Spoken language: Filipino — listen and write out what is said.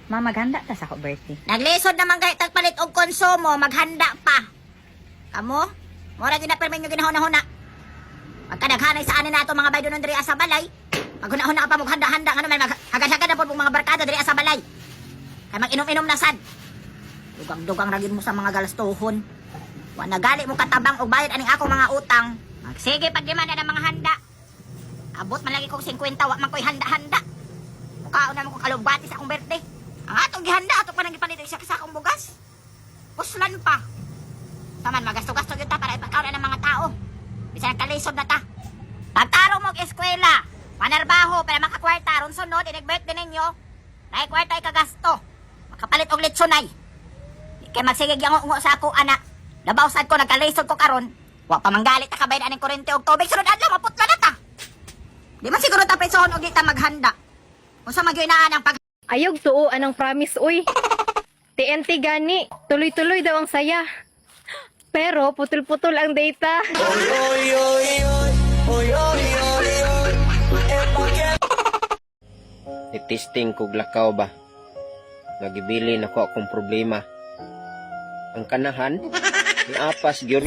Ma, maghanda ta sa ako birthday. Naglisod naman kayo tagpalit og konsumo, maghanda pa. Kamo? Mura ginapirmin nyo ginahuna-huna. Magkadaghanay sa anin na ito mga baydo nun diri sa balay. Maghuna-huna ka pa maghanda-handa. Ano man, maghagad-hagad na po mga barkada diri sa balay. Kaya mag-inom-inom na sad. Dugang-dugang ragin mo sa mga galastuhon. Wa nagali mo katabang og bayad aning ako mga utang. Sige, pagdemanda ng mga handa. Abot man lagi kong 50, wa man ko'y handa-handa. Mukhaon naman kong kalugbati sa akong birthday. Ang atong gihanda, atong pa nang gipanito isa sa akong bugas. Puslan pa. Taman, magasto-gasto yun ta para ipakaon ng mga tao. Bisa nagkalisod na ta. Pagtarong mo eskwela, panarbaho, para makakwarta, ron sunod, inag-birthday ninyo, naikwarta ikagasto. Makapalit og lechonay. Di kay magsigig yung ungo sa ako, anak. Labaw sad ko, nagkalisod ko karon. Wa pa manggalit ta kabayan aning kuryente og tubig. Sunod adlaw, maputla na ta. Di man siguro ta presohon og di ta maghanda. Kung sa magyuinaan ang pag... Ayog tuo anong promise uy. TNT gani, tuloy-tuloy daw ang saya. Pero putol-putol ang data. Itisting kog lakaw ba? Nagibili na ko akong problema. Ang kanahan, ni apas gyud.